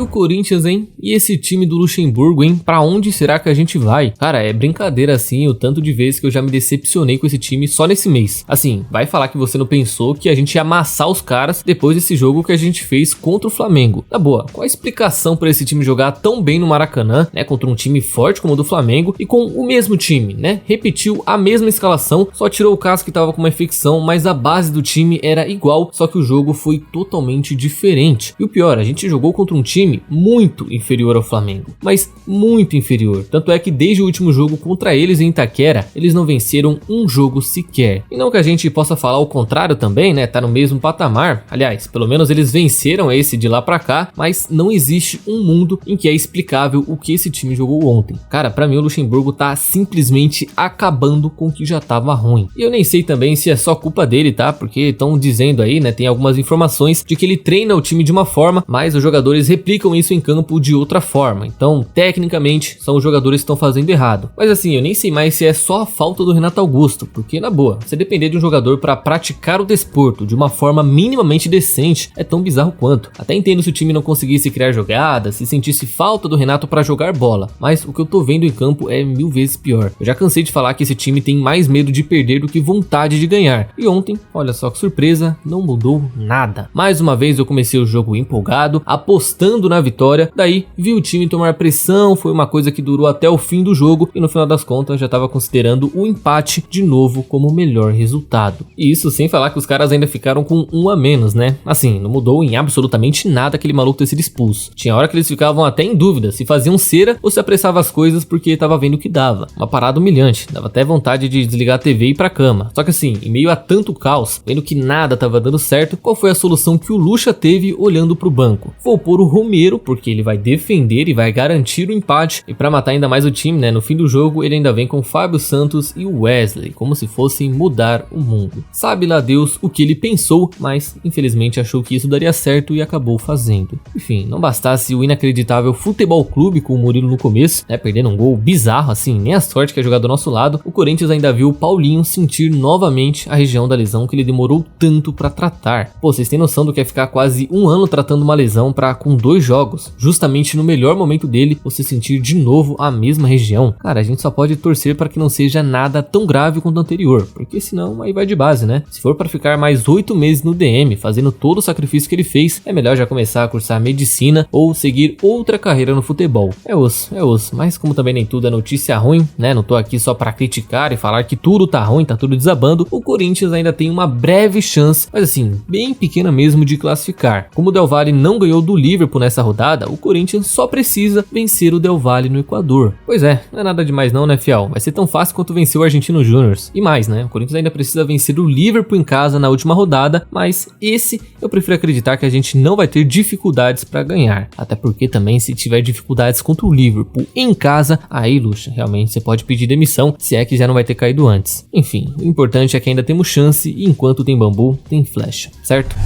o Corinthians, hein? E esse time do Luxemburgo, hein? Pra onde será que a gente vai? Cara, é brincadeira assim o tanto de vezes que eu já me decepcionei com esse time só nesse mês. Assim, vai falar que você não pensou que a gente ia amassar os caras depois desse jogo que a gente fez contra o Flamengo. Na boa, qual a explicação pra esse time jogar tão bem no Maracanã, né? Contra um time forte como o do Flamengo e com o mesmo time, né? Repetiu a mesma escalação, só tirou o Cássio que tava com uma infecção, mas a base do time era igual, só que o jogo foi totalmente diferente. E o pior, a gente jogou contra um time muito inferior ao Flamengo, mas muito inferior. Tanto é que desde o último jogo contra eles em Itaquera, eles não venceram um jogo sequer. E não que a gente possa falar o contrário também, né? Tá no mesmo patamar. Aliás, pelo menos eles venceram esse de lá pra cá, mas não existe um mundo em que é explicável o que esse time jogou ontem. Cara, pra mim o Luxemburgo tá simplesmente acabando com o que já tava ruim. E eu nem sei também se é só culpa dele, tá? Porque estão dizendo aí, né? Tem algumas informações de que ele treina o time de uma forma, mas os jogadores replicam isso em campo de outra forma. Então, tecnicamente, são os jogadores que estão fazendo errado. Mas assim, eu nem sei mais se é só a falta do Renato Augusto, porque na boa, você depender de um jogador para praticar o desporto de uma forma minimamente decente é tão bizarro quanto. Até entendo se o time não conseguisse criar jogadas, se sentisse falta do Renato para jogar bola, mas o que eu tô vendo em campo é 1000 vezes pior. Eu já cansei de falar que esse time tem mais medo de perder do que vontade de ganhar. E ontem, olha só que surpresa, não mudou nada. Mais uma vez eu comecei o jogo empolgado, apostando na vitória, daí vi o time tomar pressão, foi uma coisa que durou até o fim do jogo e no final das contas já estava considerando o empate de novo como o melhor resultado. E isso sem falar que os caras ainda ficaram com um a menos, né? Assim, não mudou em absolutamente nada aquele maluco ter sido expulso. Tinha hora que eles ficavam até em dúvida se faziam cera ou se apressava as coisas porque tava vendo o que dava. Uma parada humilhante, dava até vontade de desligar a TV e ir pra cama. Só que assim, em meio a tanto caos, vendo que nada tava dando certo, qual foi a solução que o Lucha teve olhando pro banco? Vou pôr o Romero, porque ele vai defender e vai garantir o empate, e pra matar ainda mais o time, né, no fim do jogo, ele ainda vem com Fábio Santos e o Wesley, como se fossem mudar o mundo. Sabe lá Deus o que ele pensou, mas infelizmente achou que isso daria certo e acabou fazendo. Enfim, não bastasse o inacreditável Futebol Clube com o Murilo no começo, né, perdendo um gol bizarro assim, nem a sorte que é jogar do nosso lado, o Corinthians ainda viu o Paulinho sentir novamente a região da lesão que ele demorou tanto pra tratar. Pô, vocês têm noção do que é ficar quase um ano tratando uma lesão pra com 2 jogos, justamente no melhor momento dele, você sentir de novo a mesma região? Cara, a gente só pode torcer para que não seja nada tão grave quanto o anterior, porque senão aí vai de base, né? Se for para ficar mais 8 meses no DM, fazendo todo o sacrifício que ele fez, é melhor já começar a cursar medicina ou seguir outra carreira no futebol. É osso, mas como também nem tudo é notícia ruim, né? Não tô aqui só para criticar e falar que tudo tá ruim, tá tudo desabando, o Corinthians ainda tem uma breve chance, mas assim, bem pequena mesmo de classificar. Como o Del Valle não ganhou do Liverpool nessa rodada, o Corinthians só precisa vencer o Del Valle no Equador. Pois é, não é nada demais não, né, fiel? Vai ser tão fácil quanto vencer o Argentino Júnior. E mais, né? O Corinthians ainda precisa vencer o Liverpool em casa na última rodada, mas esse eu prefiro acreditar que a gente não vai ter dificuldades para ganhar. Até porque também se tiver dificuldades contra o Liverpool em casa, aí, Lucha, realmente você pode pedir demissão, se é que já não vai ter caído antes. Enfim, o importante é que ainda temos chance e enquanto tem bambu, tem flecha, certo?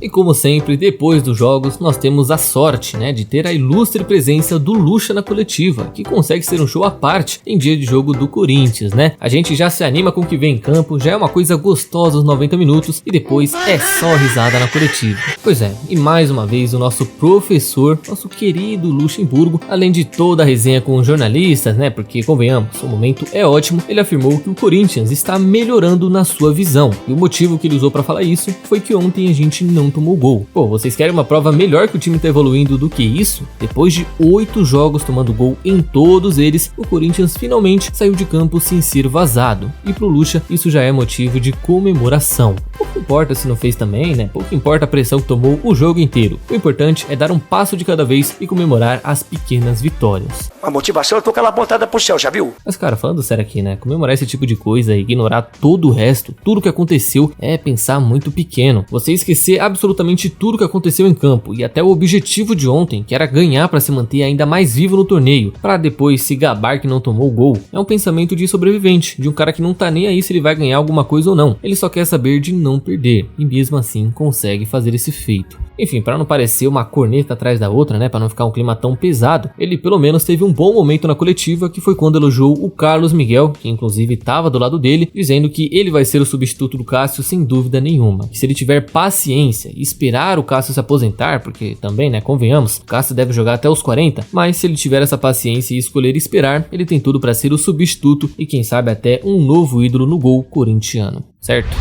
E como sempre, depois dos jogos, nós temos a sorte, né, de ter a ilustre presença do Lucha na coletiva, que consegue ser um show à parte em dia de jogo do Corinthians, né? A gente já se anima com o que vem em campo, já é uma coisa gostosa os 90 minutos e depois é só risada na coletiva. Pois é, e mais uma vez o nosso professor, nosso querido Luxemburgo, além de toda a resenha com os jornalistas, né, porque convenhamos, o momento é ótimo, ele afirmou que o Corinthians está melhorando na sua visão. E o motivo que ele usou para falar isso foi que ontem a gente não tomou gol. Pô, vocês querem uma prova melhor que o time tá evoluindo do que isso? Depois de 8 jogos tomando gol em todos eles, o Corinthians finalmente saiu de campo sem ser vazado. E pro Lucha, isso já é motivo de comemoração. Pouco importa se não fez também, né? Pouco importa a pressão que tomou o jogo inteiro. O importante é dar um passo de cada vez e comemorar as pequenas vitórias. A motivação é tocar ela botada pro céu, já viu? Mas cara, falando sério aqui, né? Comemorar esse tipo de coisa e ignorar todo o resto, tudo que aconteceu, é pensar muito pequeno. Você esquecer absolutamente tudo que aconteceu em campo e até o objetivo de ontem, que era ganhar para se manter ainda mais vivo no torneio, para depois se gabar que não tomou gol, é um pensamento de sobrevivente, de um cara que não tá nem aí se ele vai ganhar alguma coisa ou não. Ele só quer saber de não perder e mesmo assim consegue fazer esse feito. Enfim, para não parecer uma corneta atrás da outra, né, para não ficar um clima tão pesado, ele pelo menos teve um bom momento na coletiva, que foi quando elogiou o Carlos Miguel, que inclusive estava do lado dele, dizendo que ele vai ser o substituto do Cássio sem dúvida nenhuma, que se ele tiver paciência e esperar o Cássio se aposentar, porque também, né, convenhamos, o Cássio deve jogar até os 40, mas se ele tiver essa paciência e escolher esperar, ele tem tudo para ser o substituto e quem sabe até um novo ídolo no gol corintiano, certo?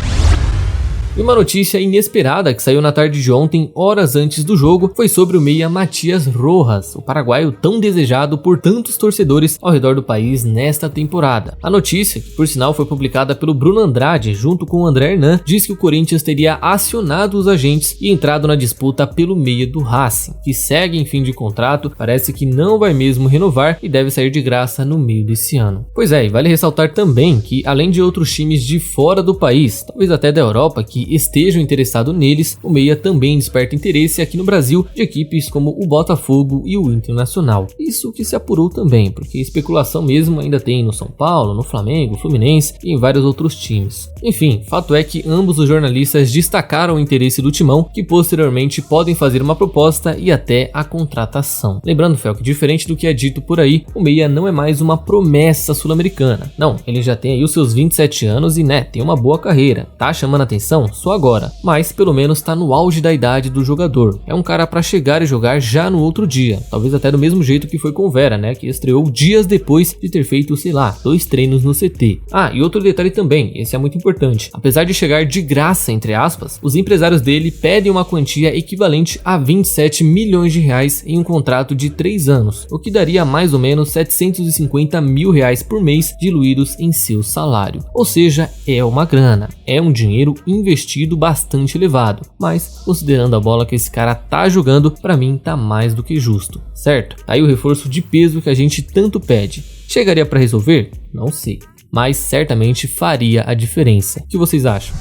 E uma notícia inesperada que saiu na tarde de ontem, horas antes do jogo, foi sobre o meia Matias Rojas, o paraguaio tão desejado por tantos torcedores ao redor do país nesta temporada. A notícia, que por sinal foi publicada pelo Bruno Andrade junto com o André Hernan, diz que o Corinthians teria acionado os agentes e entrado na disputa pelo meia do Racing, que segue em fim de contrato, parece que não vai mesmo renovar e deve sair de graça no meio desse ano. Pois é, e vale ressaltar também que além de outros times de fora do país, talvez até da Europa, que estejam interessados neles, o meia também desperta interesse aqui no Brasil de equipes como o Botafogo e o Internacional. Isso que se apurou também, porque especulação mesmo ainda tem no São Paulo, no Flamengo, Fluminense e em vários outros times. Enfim, fato é que ambos os jornalistas destacaram o interesse do Timão, que posteriormente podem fazer uma proposta e até a contratação. Lembrando, Fel, que diferente do que é dito por aí, o meia não é mais uma promessa sul-americana. Não, ele já tem aí os seus 27 anos e, né, tem uma boa carreira. Tá chamando atenção? Só agora, mas pelo menos tá no auge da idade do jogador. É um cara para chegar e jogar já no outro dia, talvez até do mesmo jeito que foi com o Vera, né, que estreou dias depois de ter feito, sei lá, 2 treinos no CT. Ah, e outro detalhe também, esse é muito importante. Apesar de chegar de graça, entre aspas, os empresários dele pedem uma quantia equivalente a 27 milhões de reais em um contrato de 3 anos, o que daria mais ou menos 750 mil reais por mês diluídos em seu salário. Ou seja, é uma grana, é um dinheiro investido bastante elevado, mas considerando a bola que esse cara tá jogando, pra mim tá mais do que justo, certo? Tá aí o reforço de peso que a gente tanto pede. Chegaria pra resolver? Não sei, mas certamente faria a diferença. O que vocês acham?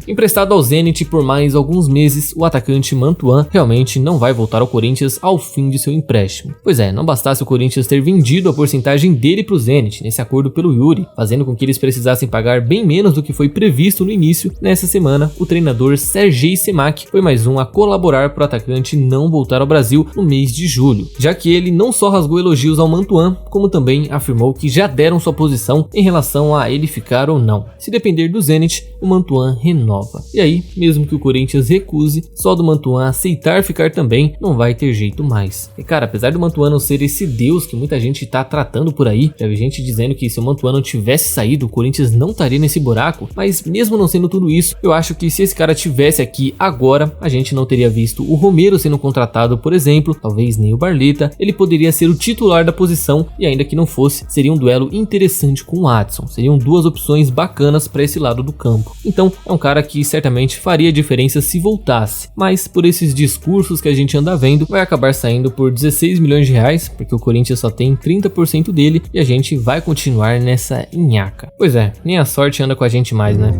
Emprestado ao Zenit por mais alguns meses, o atacante Mantuan realmente não vai voltar ao Corinthians ao fim de seu empréstimo. Pois é, não bastasse o Corinthians ter vendido a porcentagem dele para o Zenit nesse acordo pelo Yuri, fazendo com que eles precisassem pagar bem menos do que foi previsto no início. Nessa semana, o treinador Sergei Semak foi mais um a colaborar para o atacante não voltar ao Brasil no mês de julho, já que ele não só rasgou elogios ao Mantuan, como também afirmou que já deram sua posição em relação a ele ficar ou não. Se depender do Zenit, o Mantuan renova. E aí, mesmo que o Corinthians recuse, só do Mantuan aceitar ficar também, não vai ter jeito mais. E cara, apesar do Mantuan não ser esse deus que muita gente tá tratando por aí, já vi gente dizendo que se o Mantuan não tivesse saído, o Corinthians não estaria nesse buraco, mas mesmo não sendo tudo isso, eu acho que se esse cara tivesse aqui agora, a gente não teria visto o Romero sendo contratado, por exemplo, talvez nem o Barleta. Ele poderia ser o titular da posição e ainda que não fosse, seria um duelo interessante com o Adson, seriam duas opções bacanas para esse lado do campo. Então, é um cara que certamente faria diferença se voltasse, mas por esses discursos que a gente anda vendo, vai acabar saindo por 16 milhões de reais, porque o Corinthians só tem 30% dele e a gente vai continuar nessa nhaca. Pois é, nem a sorte anda com a gente mais, né?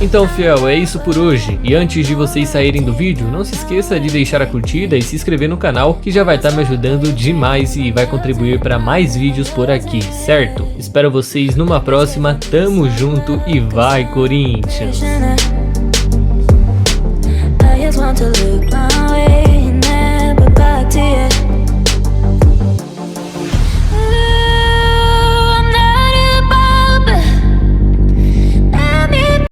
Então, fiel, é isso por hoje. E antes de vocês saírem do vídeo, não se esqueça de deixar a curtida e se inscrever no canal, que já vai estar me ajudando demais e vai contribuir para mais vídeos por aqui, certo? Espero vocês numa próxima, tamo junto e vai Corinthians!